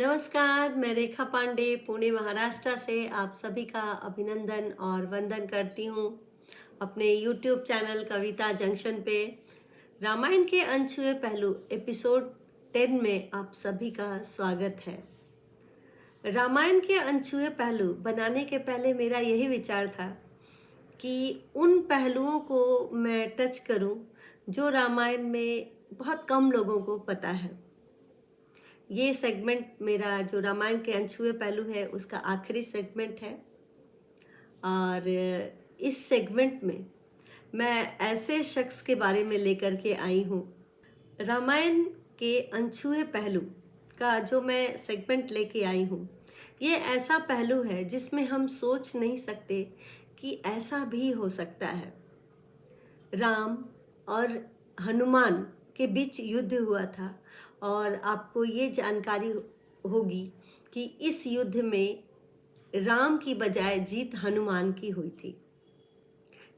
नमस्कार, मैं रेखा पांडे पुणे महाराष्ट्र से आप सभी का अभिनंदन और वंदन करती हूँ अपने YouTube चैनल कविता जंक्शन पे। रामायण के अनछुए पहलू एपिसोड 10 में आप सभी का स्वागत है। रामायण के अनछुए पहलू बनाने के पहले मेरा यही विचार था कि उन पहलुओं को मैं टच करूं जो रामायण में बहुत कम लोगों को पता है। ये सेगमेंट मेरा जो रामायण के अनछुए पहलू है उसका आखिरी सेगमेंट है और इस सेगमेंट में मैं ऐसे शख्स के बारे में लेकर के आई हूँ। रामायण के अनछुए पहलू का जो मैं सेगमेंट लेके आई हूँ, ये ऐसा पहलू है जिसमें हम सोच नहीं सकते कि ऐसा भी हो सकता है। राम और हनुमान के बीच युद्ध हुआ था और आपको ये जानकारी होगी कि इस युद्ध में राम की बजाय जीत हनुमान की हुई थी।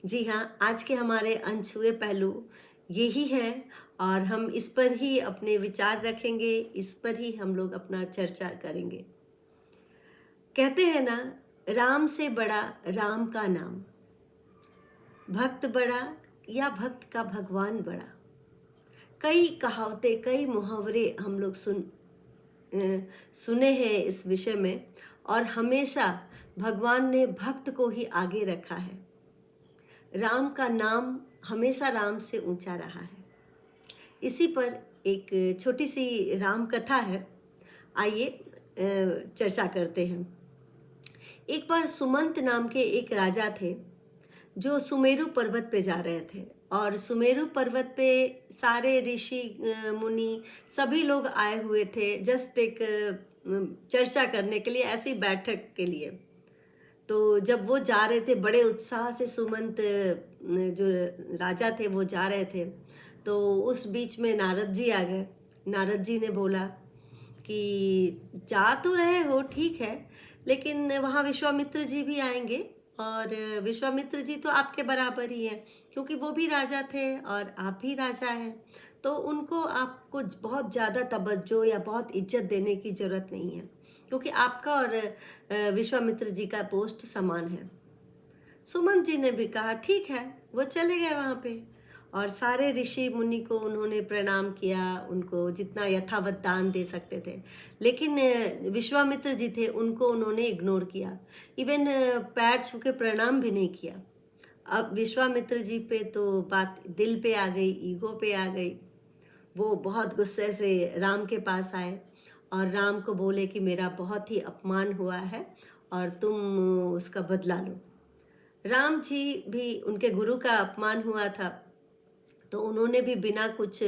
जी हाँ, आज के हमारे अनछुए पहलू यही हैं और हम इस पर ही अपने विचार रखेंगे, इस पर ही हम लोग अपना चर्चा करेंगे। कहते हैं ना, राम से बड़ा राम का नाम, भक्त बड़ा या भक्त का भगवान बड़ा। कई कहावतें, कई मुहावरे हम लोग सुने हैं इस विषय में और हमेशा भगवान ने भक्त को ही आगे रखा है। राम का नाम हमेशा राम से ऊंचा रहा है। इसी पर एक छोटी सी राम कथा है, आइए चर्चा करते हैं। एक बार सुमंत नाम के एक राजा थे जो सुमेरु पर्वत पे जा रहे थे और सुमेरु पर्वत पे सारे ऋषि मुनि सभी लोग आए हुए थे जस्ट एक चर्चा करने के लिए, ऐसी बैठक के लिए। तो जब वो जा रहे थे बड़े उत्साह से, सुमंत जो राजा थे वो जा रहे थे, तो उस बीच में नारद जी आ गए। नारद जी ने बोला कि जा तो रहे हो ठीक है, लेकिन वहाँ विश्वामित्र जी भी आएंगे और विश्वामित्र जी तो आपके बराबर ही हैं क्योंकि वो भी राजा थे और आप भी राजा हैं, तो उनको आपको बहुत ज़्यादा तवज्जो या बहुत इज्जत देने की ज़रूरत नहीं है क्योंकि आपका और विश्वामित्र जी का पोस्ट समान है। सुमंत जी ने भी कहा ठीक है, वो चले गए वहाँ पे और सारे ऋषि मुनि को उन्होंने प्रणाम किया, उनको जितना यथावत दान दे सकते थे। लेकिन विश्वामित्र जी थे, उनको उन्होंने इग्नोर किया, इवन पैर छू के प्रणाम भी नहीं किया। अब विश्वामित्र जी पे तो बात दिल पे आ गई, ईगो पे आ गई। वो बहुत गुस्से से राम के पास आए और राम को बोले कि मेरा बहुत ही अपमान हुआ है और तुम उसका बदला लो। राम जी भी, उनके गुरु का अपमान हुआ था, तो उन्होंने भी बिना कुछ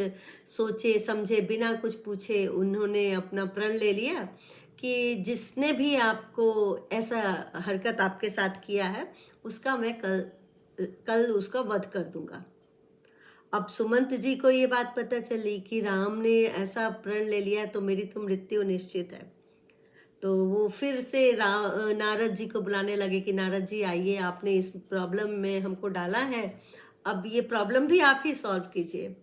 सोचे समझे, बिना कुछ पूछे उन्होंने अपना प्रण ले लिया कि जिसने भी आपको ऐसा हरकत आपके साथ किया है उसका मैं कल उसका वध कर दूंगा। अब सुमंत जी को ये बात पता चली कि राम ने ऐसा प्रण ले लिया तो मेरी तो मृत्यु निश्चित है। तो वो फिर से नारद जी को बुलाने लगे कि नारद जी आइए, आपने इस प्रॉब्लम में हमको डाला है, अब ये प्रॉब्लम भी आप ही सॉल्व कीजिए।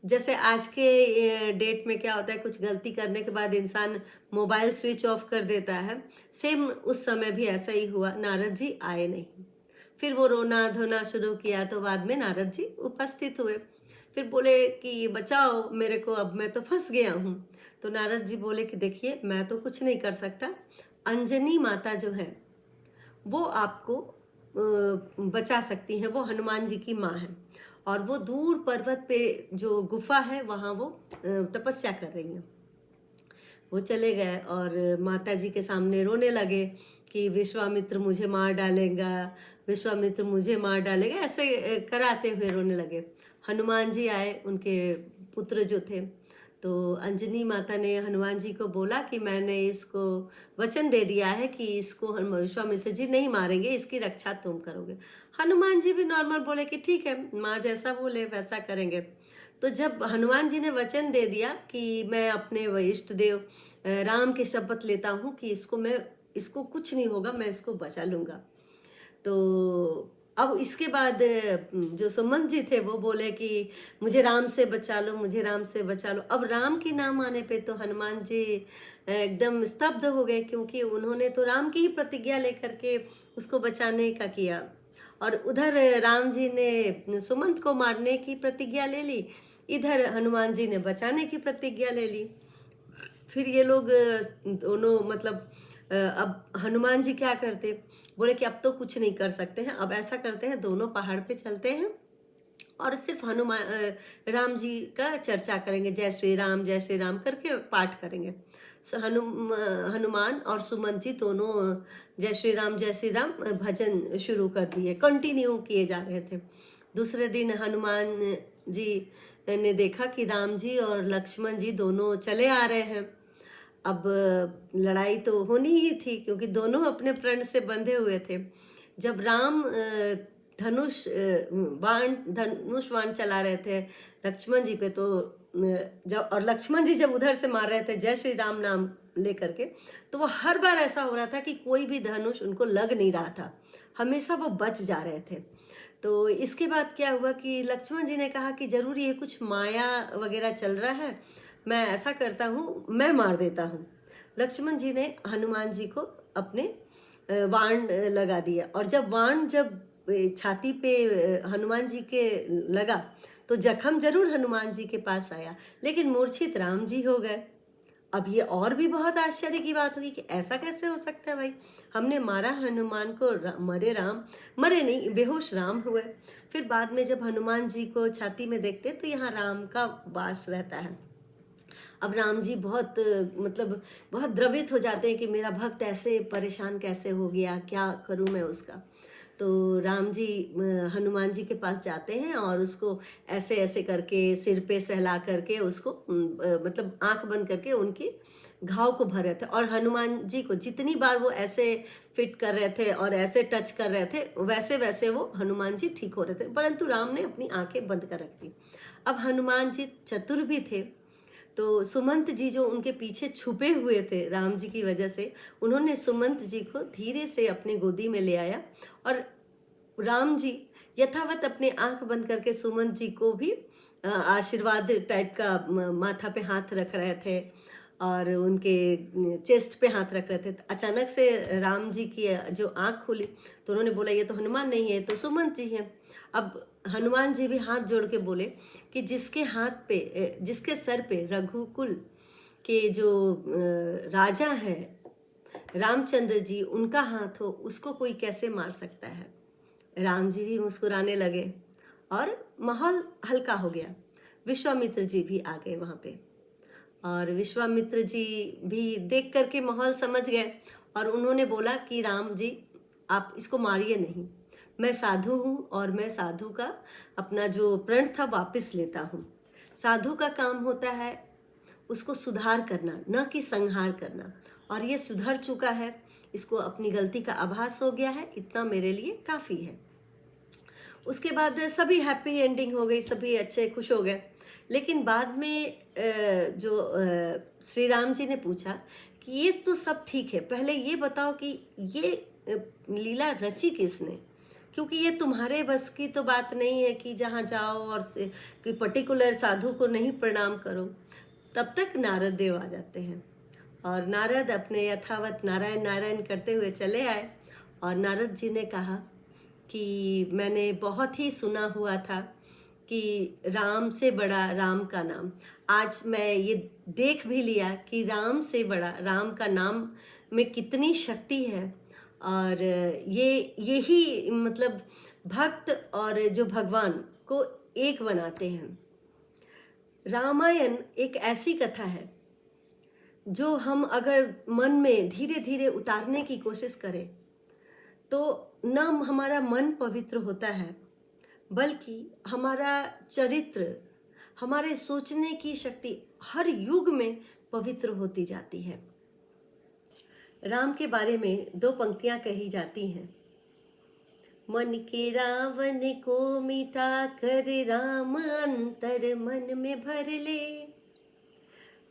जैसे आज के डेट में क्या होता है, कुछ गलती करने के बाद इंसान मोबाइल स्विच ऑफ कर देता है, सेम उस समय भी ऐसा ही हुआ। नारद जी आए नहीं, फिर वो रोना धोना शुरू किया, तो बाद में नारद जी उपस्थित हुए। फिर बोले कि बचाओ मेरे को, अब मैं तो फंस गया हूँ। तो नारद जी बोले कि देखिए मैं तो कुछ नहीं कर सकता, अंजनी माता जो है वो आपको बचा सकती हैं, वो हनुमान जी की माँ है और वो दूर पर्वत पे जो गुफा है वहाँ वो तपस्या कर रही हैं। वो चले गए और माता जी के सामने रोने लगे कि विश्वामित्र मुझे मार डालेगा, विश्वामित्र मुझे मार डालेगा, ऐसे कराते हुए रोने लगे। हनुमान जी आए, उनके पुत्र जो थे, तो अंजनी माता ने हनुमान जी को बोला कि मैंने इसको वचन दे दिया है कि इसको विश्वामित्र जी नहीं मारेंगे, इसकी रक्षा तुम करोगे। हनुमान जी भी नॉर्मल बोले कि ठीक है, माँ जैसा बोले वैसा करेंगे। तो जब हनुमान जी ने वचन दे दिया कि मैं अपने इष्ट देव राम की शपथ लेता हूँ कि इसको कुछ नहीं होगा, मैं इसको बचा लूंगा, तो अब इसके बाद जो सुमंत जी थे वो बोले कि मुझे राम से बचा लो, मुझे राम से बचा लो। अब राम के नाम आने पे तो हनुमान जी एकदम स्तब्ध हो गए, क्योंकि उन्होंने तो राम की ही प्रतिज्ञा लेकर के उसको बचाने का किया, और उधर राम जी ने सुमंत को मारने की प्रतिज्ञा ले ली, इधर हनुमान जी ने बचाने की प्रतिज्ञा ले ली। फिर ये लोग दोनों मतलब अब हनुमान जी क्या करते, बोले कि अब तो कुछ नहीं कर सकते हैं, अब ऐसा करते हैं दोनों पहाड़ पे चलते हैं और सिर्फ राम जी का चर्चा करेंगे, जय श्री राम करके पाठ करेंगे। हनुमान और सुमंत जी दोनों जय श्री राम भजन शुरू कर दिए, कंटिन्यू किए जा रहे थे। दूसरे दिन हनुमान जी ने देखा कि राम जी और लक्ष्मण जी दोनों चले आ रहे हैं। अब लड़ाई तो होनी ही थी, क्योंकि दोनों अपने प्रण से बंधे हुए थे। जब राम धनुष बाण चला रहे थे लक्ष्मण जी पे, तो जब और लक्ष्मण जी जब उधर से मार रहे थे जय श्री राम नाम लेकर के, तो वो हर बार ऐसा हो रहा था कि कोई भी धनुष उनको लग नहीं रहा था, हमेशा वो बच जा रहे थे। तो इसके बाद क्या हुआ कि लक्ष्मण जी ने कहा कि जरूर ये कुछ माया वगैरह चल रहा है, मैं ऐसा करता हूँ, मैं मार देता हूँ। लक्ष्मण जी ने हनुमान जी को अपने बाण लगा दिया, और जब बाण जब छाती पे हनुमान जी के लगा तो जख्म जरूर हनुमान जी के पास आया, लेकिन मूर्छित राम जी हो गए। अब ये और भी बहुत आश्चर्य की बात हुई कि ऐसा कैसे हो सकता है भाई, हमने मारा हनुमान को, मरे राम, मरे नहीं, बेहोश राम हुए। फिर बाद में जब हनुमान जी को छाती में देखते तो यहाँ राम का वास रहता है। अब राम जी बहुत मतलब बहुत द्रवित हो जाते हैं कि मेरा भक्त ऐसे परेशान कैसे हो गया, क्या करूं मैं उसका। तो राम जी हनुमान जी के पास जाते हैं और उसको ऐसे ऐसे करके सिर पे सहला करके उसको मतलब आंख बंद करके उनकी घाव को भर रहे थे, और हनुमान जी को जितनी बार वो ऐसे फिट कर रहे थे और ऐसे टच कर रहे थे, वैसे वैसे वो हनुमान जी ठीक हो रहे थे, परंतु राम ने अपनी आंखें बंद कर रख दी। अब हनुमान जी चतुर भी थे, तो सुमंत जी जो उनके पीछे छुपे हुए थे राम जी की वजह से, उन्होंने सुमंत जी को धीरे से अपनी गोदी में ले आया, और राम जी यथावत अपने आंख बंद करके सुमंत जी को भी आशीर्वाद टाइप का माथा पे हाथ रख रहे थे और उनके चेस्ट पे हाथ रख रहे थे। अचानक से राम जी की जो आंख खुली तो उन्होंने बोला ये तो हनुमान नहीं है, तो सुमंत जी हैं। अब हनुमान जी भी हाथ जोड़ के बोले कि जिसके हाथ पे, जिसके सर पे रघुकुल के जो राजा हैं रामचंद्र जी, उनका हाथ हो, उसको कोई कैसे मार सकता है। राम जी भी मुस्कुराने लगे और माहौल हल्का हो गया। विश्वामित्र जी भी आ गए वहाँ पे, और विश्वामित्र जी भी देख करके माहौल समझ गए, और उन्होंने बोला कि राम जी आप इसको मारिए नहीं, मैं साधु हूँ और मैं साधु का अपना जो प्रण था वापस लेता हूँ। साधु का काम होता है उसको सुधार करना, न कि संहार करना, और ये सुधर चुका है, इसको अपनी गलती का आभास हो गया है, इतना मेरे लिए काफ़ी है। उसके बाद सभी हैप्पी एंडिंग हो गई, सभी अच्छे खुश हो गए। लेकिन बाद में जो श्री राम जी ने पूछा कि ये तो सब ठीक है, पहले ये बताओ कि ये लीला रची किसने, क्योंकि ये तुम्हारे बस की तो बात नहीं है कि जहाँ जाओ और से कोई पर्टिकुलर साधु को नहीं प्रणाम करो। तब तक नारद देव आ जाते हैं, और नारद अपने यथावत नारायण नारायण करते हुए चले आए, और नारद जी ने कहा कि मैंने बहुत ही सुना हुआ था कि राम से बड़ा राम का नाम, आज मैं ये देख भी लिया कि राम से बड़ा राम का नाम में कितनी शक्ति है, और यही मतलब भक्त और जो भगवान को एक बनाते हैं। रामायण एक ऐसी कथा है जो हम अगर मन में धीरे धीरे उतारने की कोशिश करें तो न हमारा मन पवित्र होता है, बल्कि हमारा चरित्र, हमारे सोचने की शक्ति हर युग में पवित्र होती जाती है। राम के बारे में दो पंक्तियां कही जाती हैं। मन के रावण को मिटा कर राम अंतर मन में भर ले,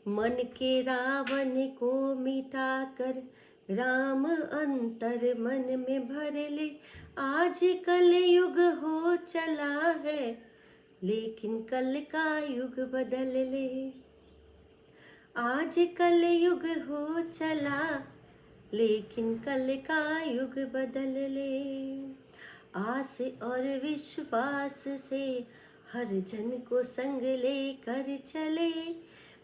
मन के रावण को मिटा कर राम अंतर मन में भर ले। आज कल युग हो चला है, लेकिन कल का युग बदल ले। आज कल युग हो चला, लेकिन कल का युग बदल ले। आस और विश्वास से हर जन को संग ले कर चले।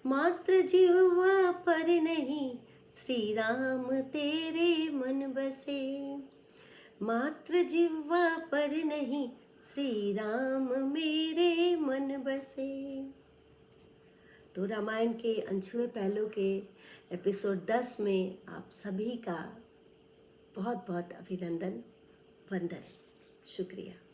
मात्र जिह्वा पर नहीं, श्री राम तेरे मन बसे। मात्र जिह्वा पर नहीं, श्री राम मेरे मन बसे। तो रामायण के अनछुए पहलू के एपिसोड 10 में आप सभी का बहुत बहुत अभिनंदन, वंदन, शुक्रिया।